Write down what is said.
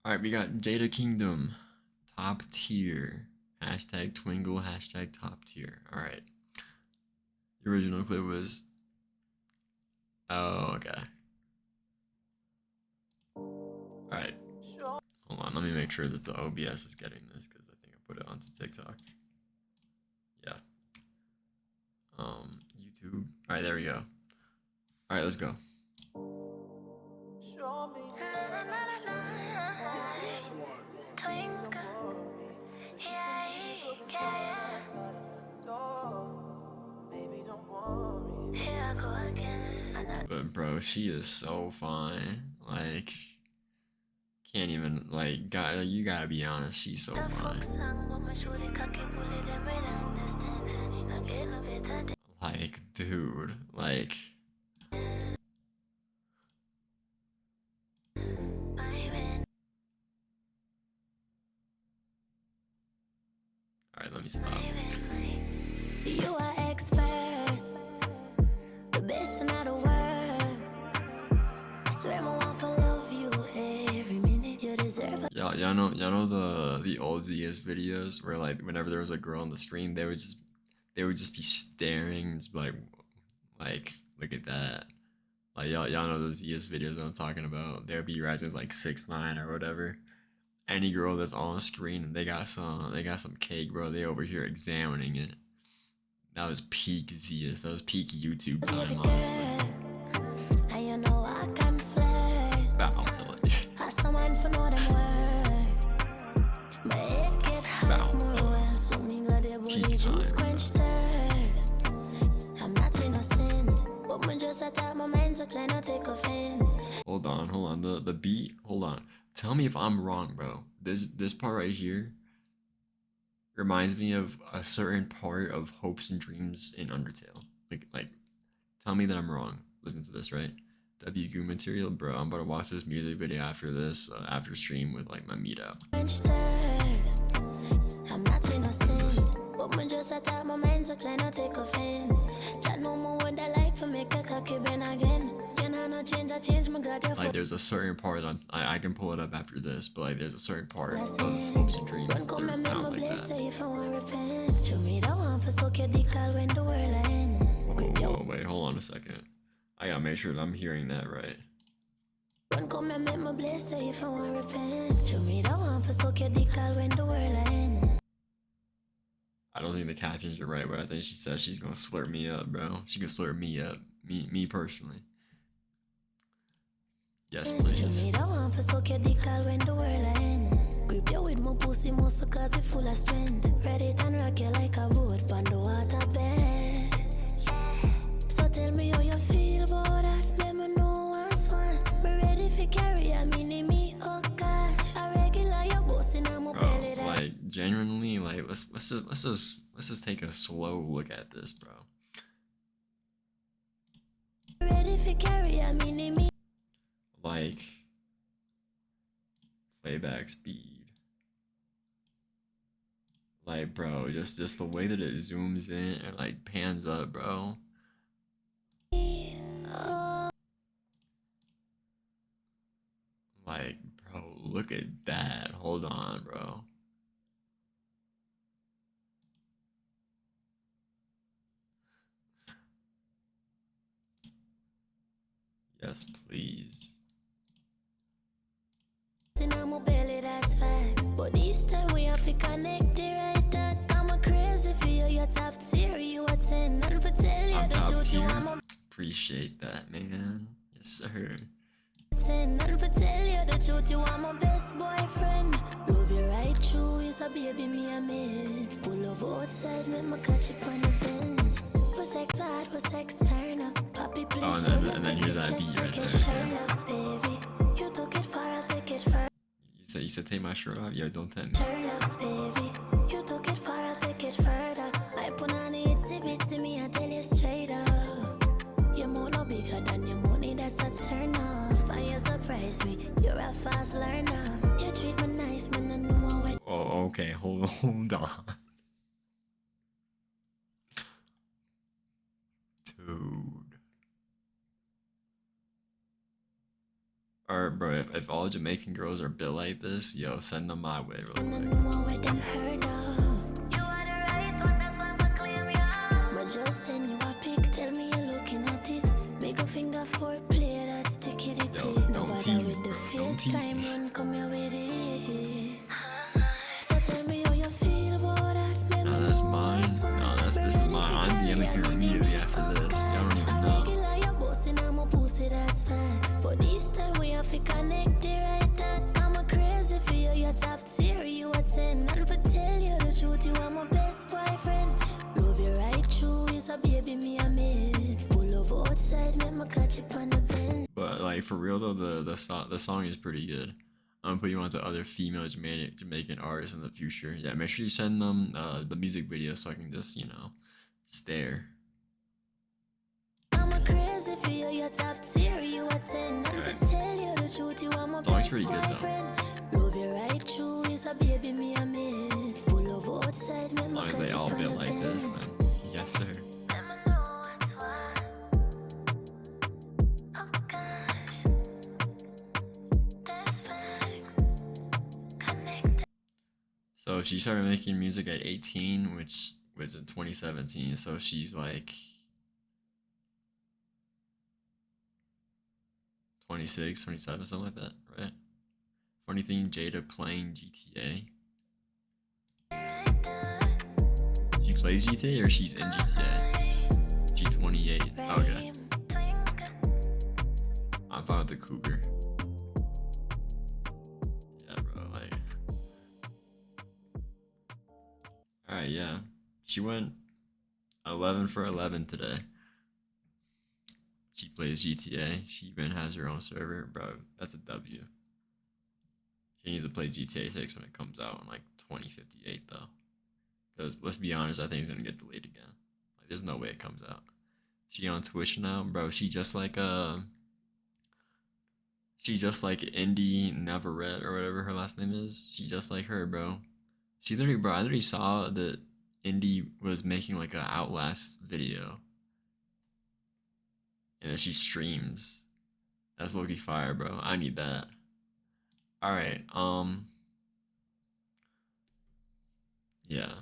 Alright, we got Jada Kingdom. Top tier. Hashtag Twingle, hashtag top tier. Alright. The original clip was. Oh, okay. Alright. Hold on, let me make sure that the OBS is getting this because I think I put it onto TikTok. Yeah. YouTube. Alright, there we go. Alright, let's go. But bro, she is so fine. Like, can't even like. You gotta be honest. She's so fine. Like, dude, like. Alright, let me stop. You are expert, the best in the world. Swear I want to love you every minute you deserve. Y'all know the old ZS videos where like whenever there was a girl on the screen, they would just be staring, just be like look at that. Like y'all know those ZS videos that I'm talking about. There'd be rising like 6ix9ine or whatever. Any girl that's on screen and they got some cake, bro. They over here examining it. That was peak ZS. That was peak YouTube time, honestly. And you know I can flirt. Bow. As someone for know them word. My head get hot more well. So me got the body juice quench thirst. I'm not innocent, but me just attack my mind, so try not take offense. Hold on. The beat. Hold on. Tell me if I'm wrong, bro. This part right here reminds me of a certain part of Hopes and Dreams in Undertale. Like, tell me that I'm wrong. Listen to this, right? WQ material, bro. I'm about to watch this music video after this, after stream with like my meetup. I'm not innocent, but me just attack my mind, so try not take offense. Chat no more what I like for make a cocky bend again. You know no change, I change my god. Like there's a certain part I can pull it up after this, but like there's a certain part of Hopes and Dreams that sounds like that. Show me the one for suck your dick all when the world end. Whoa, wait, hold on a second. I gotta make sure that I'm hearing that right. One come and make my bless say if I want repent. Show me the one for suck your dick all when the world end. I don't think the captions are right, but I think she says she's gonna slurp me up, bro. She can slurp me up. Me personally. Yes, please. Show me the one for suck your dick all when the world end. Grip you with my pussy muscle cause it full of strength. Ready it and rock you like a boat on the water bed. So tell me how you feel about that. Let me know what's one. Be ready for carry a mini me, oh gosh. A regular you bossing on my belly. Like genuinely, like let's just take a slow look at this, bro. Ready for carry a mini me. Like playback speed. Like bro, just the way that it zooms in and like pans up, bro. Like, bro, look at that. Hold on, bro. Yes, please. Belly, that's facts. But this time we have to connect it right that I'm a crazy for you, you're top tier, you a 10. And for tell you the truth, you I'm a appreciate that, man. Yes, sir. 10. And for tell you the truth, you are my best boyfriend. Love you right through, is a baby me a miss. Pull up outside, make me catch you on the fence. Was sex hard, was sex turn up. Poppy please, oh, and then here's that beat right there. Baby, you took it far, I'll take it far. You said take my shirt off? Yo, don't tempt me. Turn up, baby. You took it far, I'll take it further. I put on the exhibit, see me, I tell you straight up. Your moon no bigger than your money, that's a turn off. And you surprise me, you're a fast learner. You treat me nice, man, I know when. Oh, okay, hold on. Dude. Or bro, if all Jamaican girls are built like this, yo, send them my way real And I quick. know what them heard of. You are the right one, that's why I claim ya. But just send you a pic, tell me you're looking at it. Make a finger for play that sticky it. Yo, No don't bother tease me, with the bro. Don't tease FaceTime me. run, come here with it. So tell me how you feel about that. Let Nah, me that's know mine. what's what. No, this is mine. I'm DMing her immediately after this. Y'all don't even know. Regular, you're bossing, I'm a pussy, that's facts. But this time we have to connect it right that. I'm a crazy for you, you're top tier, you a 10. And for tell you the truth, you are my best boyfriend. Love you right through, is a baby, me a miss. Pull up outside, make me catch you on the bench. But like for real though, the song is pretty good. I'm gonna put you on to other female Jamaican artists in the future. Yeah, make sure you send them the music video so I can just, you know, stare. I'm a crazy for you, you're top tier, you a 10. And for tell you the truth, you are my Song's best pretty good, though. boyfriend. Love you right through, is a baby, me a miss. Pull up outside, make As me long as catch they you all on built the like this, bench. then yes sir. Let me know what's what. Oh gosh, that's facts. Connect. So she started making music at 18, which was in 2017. So she's like 26, 27, something like that, right? Funny thing, Jada playing GTA. She plays GTA or she's in GTA? She's 28. Okay. I'm fine with the cougar. Yeah, bro. Like, all right, yeah. She went 11 for 11 today. She plays GTA. She even has her own server, bro. That's a W. She needs to play GTA 6 when it comes out in like 2058, though. Because let's be honest, I think it's gonna get delayed again. Like, there's no way it comes out. She on Twitch now, bro. She just like Indie Neverett or whatever her last name is. She just like her, bro. She literally, bro. I literally saw that Indie was making like a Outlast video, and then she streams. That's low-key fire, bro. I need that. All right. Yeah.